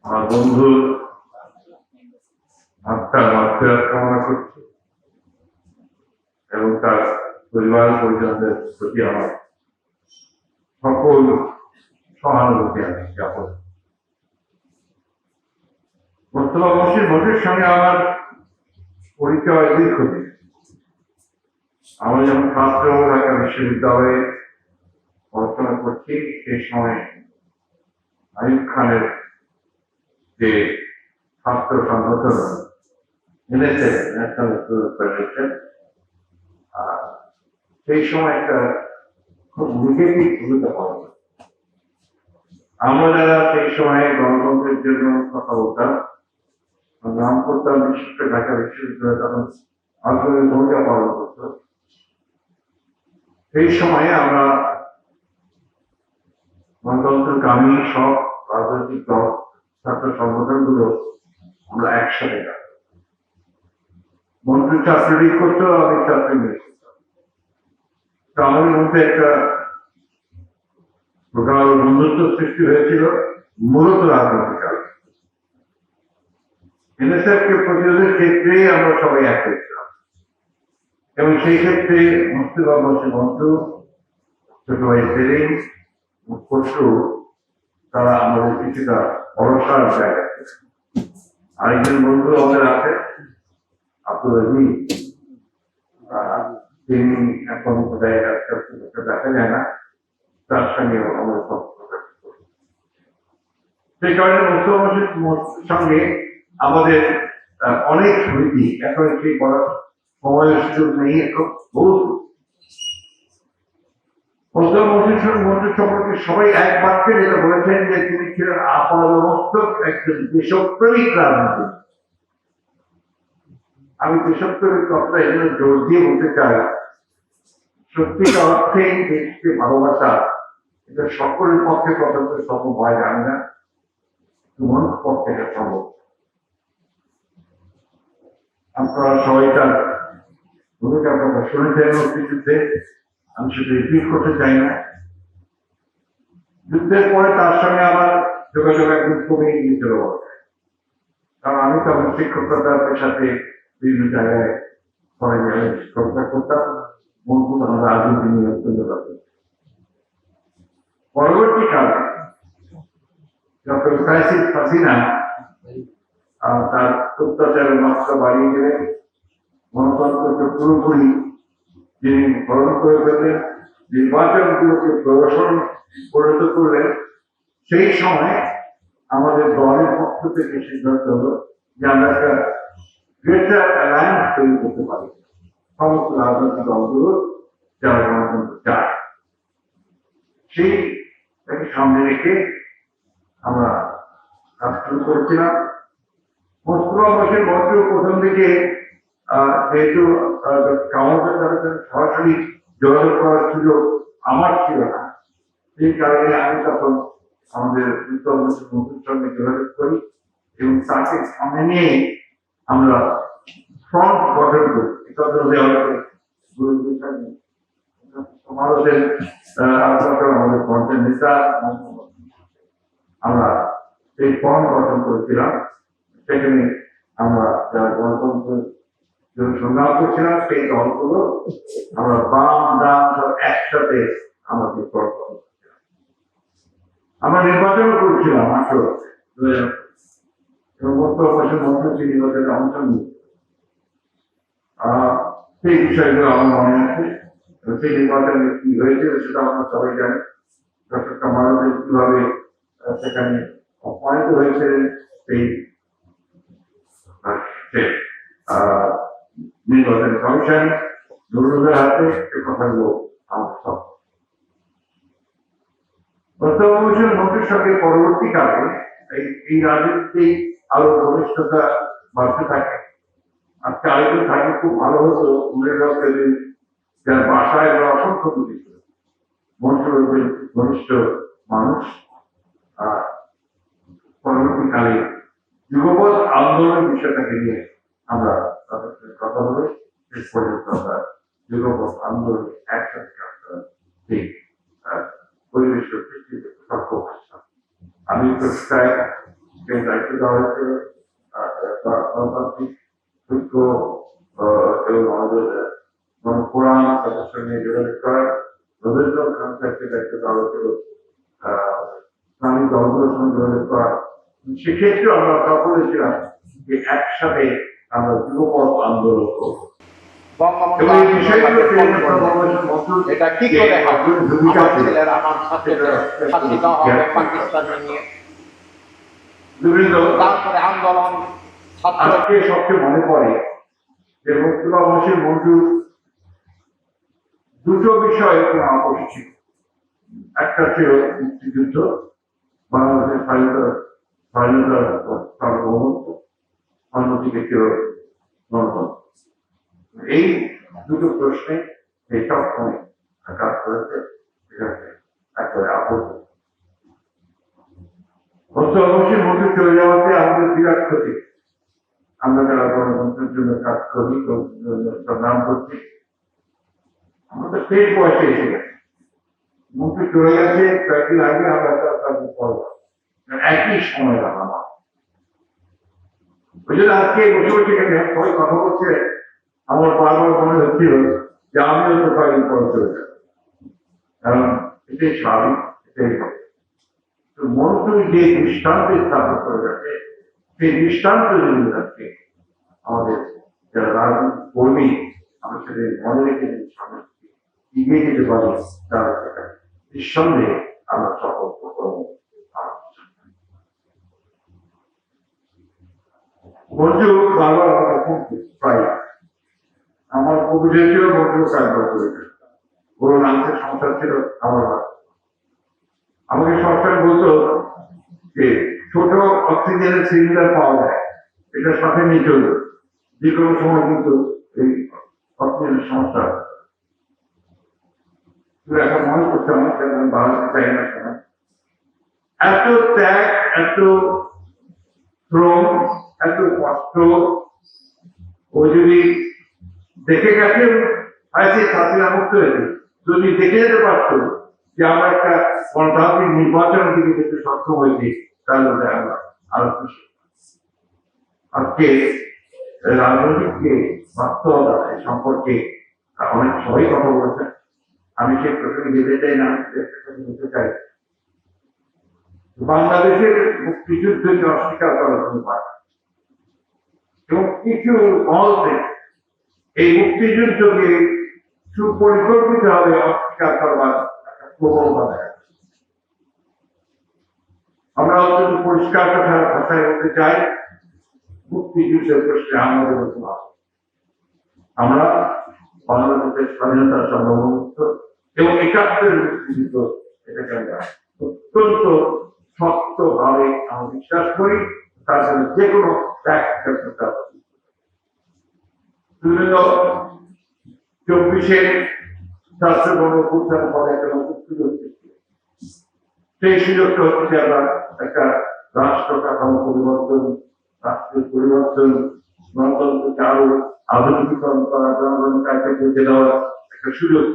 আমার বন্ধু আত্মার মাত্রা কামনা করছি এবং তার পরিবার পরিজনদের প্রতি আমার সকল সহানুভূতি আমি জ্ঞাপন। মোস্তফা মহসিন মন্টুর সঙ্গে আমার পরিচয় দীর্ঘদিন। আমরা যখন ছাত্র ঢাকা বিশ্ববিদ্যালয়ে পড়াশোনা করছি সেই সময় আইয়ুব খানের যে ছাত্র সংগঠন এনেছে ন্যাশনাল স্টুডেন্ট ফেডারেশন, সেই সময় একটা খুব নেগেটিভ ভূমিকা পাওয়া যায়। আমরা যারা সেই সময় গণতন্ত্রের জন্য কথা বলতাম, নাম করতাম বিশিষ্ট ঢাকা বিশ্ববিদ্যালয় তখন আগ্রহী ভূমিকা পালন করত, সেই সময়ে আমরা গণতন্ত্রকামী সব রাজনৈতিক দল ছাত্র সংগঠনগুলো আমরা একসাথে থাকতাম। মন্ত্রী ছাত্রলীগ করতো, আমি ছাত্রলীগ করতাম। তো আমাদের মধ্যে একটা প্রগাঢ় বন্ধুত্ব সৃষ্টি হয়েছিল মূলত রাজনৈতিক কারণে। এনএসএফকে প্রতিরোধের ক্ষেত্রে আমরা সবাই এক হয়েছিলাম এবং সেই ক্ষেত্রে মোস্তফা মহসিন মন্টু, ছোট ভাই সেলিম, খসরু তারা আমাদের কিছুটা ভরসার জায়গা ছিল। আরেকজন বন্ধু আমাদের আছে আব্দুল আজিজ, তিনি এখন কোথায় দেখা যায় না, তার সঙ্গে আমরা সেই কারণে মোস্তফা মহসিনের সঙ্গে আমাদের অনেক স্মৃতি, এখন সেই বলার সময়ের সুযোগ নেই। এখন বহু মোস্তফা মহসিন সম্পর্কে সবাই এক বাক্যে যেটা বলেছেন যে তিনি ছিলেন আপাতমস্তক একজন দেশপ্রেমিক রাজনীতি। আমি দেশপ্রেমিক কথাটা এখানে জোর দিয়ে বলতে চাই, সত্যিকার অর্থে দেশকে ভালোবাসা এটা সকলের পক্ষে ততটা সম্ভব হয় জানি না, তোমার পক্ষে এটা সম্ভব। আপনারা সবাই তার ভূমিকার কথা শুনেছেন মুক্তিযুদ্ধে, আমি সেটা রিপিট করতে চাই না। যুদ্ধের পরে তার সঙ্গে আমার যোগাযোগ একদম কমে গিয়েছিল, কারণ আমি তখন শিক্ষকতার পেশাতে বিভিন্ন জায়গায় সবাই শিক্ষকতা করতাম, মূলত আমার রাজনীতি নিয়ে অত্যন্ত ব্যাপার। পরবর্তীকালে ডক্টর ফ্রান্সিস হাসিনা তার অত্যাচারের মাত্রা বাড়িয়ে গেলেন, গণতন্ত্রকে পুরোপুরি যিনি গ্রহণ করে ফেললেন, নির্বাচনগুলোকে প্রহসন পরিণত করলেন, সেই সময় আমাদের দলের পক্ষ থেকে সিদ্ধান্ত হলো যে আমরা একটা গ্রেটার অ্যালায়েন্স তৈরি করতে পারি সমস্ত রাজনৈতিক দলগুলো যারা গণতন্ত্র চায়। সেইটাকে সামনে রেখে আমরা কাজ শুরু করেছিলাম। মোস্তফা মহসিন মন্টু প্রথম দিকে যেহেতু আমাদের সাথে সরাসরি যোগাযোগ করার সুযোগ আমার ছিল না, সেই কারণে আমি তখন আমাদের মোস্তফা মহসিন মন্টুর সঙ্গে যোগাযোগ করি এবং তাকে সামনে নিয়ে আমরা ফ্রন্ট গঠন করি। সমাজের আমাদের ফ্রন্টের নেতা আমরা সেই ফ্রন্ট গঠন করেছিলাম। সেখানে আমরা যারা গণতন্ত্রের জন্য সংগ্রাম করছিলাম সেই দলগুলো আমরা বাম ডান সব একসাথে আমাদের আমরা নির্বাচন করেছিলাম 2018 এবং মোস্তফা মহসিন মন্টু সেই নির্বাচনে অংশ নিয়ে সেই বিষয়গুলো আমার মনে আছে। সেই নির্বাচনে কি হয়েছে সেটা আমরা সবাই জানি। ডক্টর কামাল কিভাবে সেখানে অপমানিত হয়েছে সেই নির্বাচন কমিশন নুরুলের হাতে, সে কথাগুলো আমার সব। মোস্তফা মহসিন মন্টুর সঙ্গে পরবর্তীকালে এই রাজনীতি আরো ঘনিষ্ঠতা বাড়তে থাকে। আজকে আরেকটু থাকে খুব ভালো হতো, যার বাসায় অসংখ্য দুটি ছিল মন্টুর ঘনিষ্ঠ মানুষ। পরবর্তীকালে যুগপৎ আন্দোলনের বিষয়টাকে নিয়ে আমরা তাদের সাথে কথা বলে শেষ পর্যন্ত আমরা যুগপৎ আন্দোলন একসাথে কাজ করার সেই পরিবেশ সৃষ্টিতে সক্ষম হচ্ছিলাম। আমি তো প্রায় দেওয়া হয়েছিল গণতান্ত্রিক ঐক্য এবং আমাদের কোরআন সদস্য নিয়ে যোগাযোগ করার রবীন্দ্র খান সাহেবকে দায়িত্ব দেওয়া হয়েছিল ইসলামিক দলগুলোর সঙ্গে যোগাযোগ করা। সেক্ষেত্রে আমরা সফল ছিলাম যে একসাথে আমরা যুবপথ আন্দোলন করব। এটা কি করে আমার ছেলেরা আমার ছাত্রদের শাসিত হবে পাকিস্তানে নিয়ে তারপরে আন্দোলন আজকে সবচেয়ে মনে পড়ে যে মুক্তিবা বসির মঞ্জুর দুটো বিষয়ে কোনো আপোষ ছিল। একটা ছিল মুক্তিযুদ্ধ, বাংলাদেশের স্বাধীনতার সার্বভৌমত্ব, অন্যদিকে ছিল গণতন্ত্র। এই দুটো প্রশ্নে এই সবসময় কাজ করেছে, একেবারে আপোষ। অবশ্যই মধ্যে চলে যাওয়াতে আমাদের বিরাট ক্ষতি। আমরা যারা গণতন্ত্রের জন্য কাজ করি, নাম করছি, আমাদের শেষ বয়সে এসে গেছে। মুক্তি চলে গেছে কয়েকদিন আগে, আমরা একই সময় আমার ওই জন্য আজকে বসে বসে এখানে সবাই কথা বলছে, আমার বারবার মনে হচ্ছিল যে আমিও তো কয়েকদিন পরে চলে যাব, কারণ এটাই স্বাভাবিক, এটাই হবে। তো মন্ত্র যে দৃষ্টান্তে স্থাপন করে গেছে, সেই দৃষ্টান্ত যদি আজকে আমাদের যারা রাজনৈতিক কর্মী আমরা সেটা মনে রেখে যদি সামনে এগিয়ে যেতে পারি, তার নিঃসন্দেহে আমরা সফল করব। মঞ্জু বারবার আমাকে ফোন প্রায় আমার অভিযোগ ছিল মঞ্জু কারবার করেছে, বড় লাঞ্চের সমস্যা ছিল আমার। আমাকে সরকার বলতো যে ছোট অক্সিজেনের সিলিন্ডার পাওয়া যায়, এটা সাথে নিয়ে চলবে, যে কোনো সময় কিন্তু এই অক্সিজেনের সমস্যা। এখন মনে করছে আমার আমি বাড়াতে চাই না সময়, এত ত্যাগ, এত শ্রম, এত কষ্ট ও যদি দেখে গেছে, হয়তো ছাত্রীরা মুক্ত হয়েছে, যদি দেখে যেতে পারত যে আমরা একটা গণতান্ত্রিক নির্বাচনের দিকে যেতে সক্ষম হয়েছি, তাহলে আমরা আরো খুশি। আজকে রাজনৈতিক যে বাস্তবতা সম্পর্কে অনেক সবাই কথা বলেছেন, আমি সেই প্রসঙ্গে যেতে চাই না, বলতে চাই বাংলাদেশের মুক্তিযুদ্ধকে অস্বীকার করার কোনো পারে এবং কিছু মহলে এই মুক্তিযুদ্ধকে সুপরিকল্পিত ভাবে অস্বীকার করবার একটা প্রবণতা। আমরা অত্যন্ত পরিষ্কার কথা ভাষায় বলতে চাই, মুক্তিযুদ্ধের প্রশ্নে আমাদের আমরা বাংলাদেশের স্বাধীনতার সার্বভৌমত্ব এবং একাত্তরের মুক্তিযুদ্ধ, এটাকে আমরা অত্যন্ত শক্তভাবে আমরা বিশ্বাস করি। তার সাথে যে কোনো ত্যাগ করতে হবে। 2024 ছাত্র গণঅভ্যুত্থানের পরে একটা নতুন সুযোগ সৃষ্টি, সেই সুযোগটা হচ্ছে যে আমরা একটা রাষ্ট্র কাঠামো পরিবর্তন, রাষ্ট্রের পরিবর্তন, গণতন্ত্রকে আরো আধুনিকীকরণ করা, জনগণের কাছে পৌঁছে দেওয়ার একটা সুযোগ।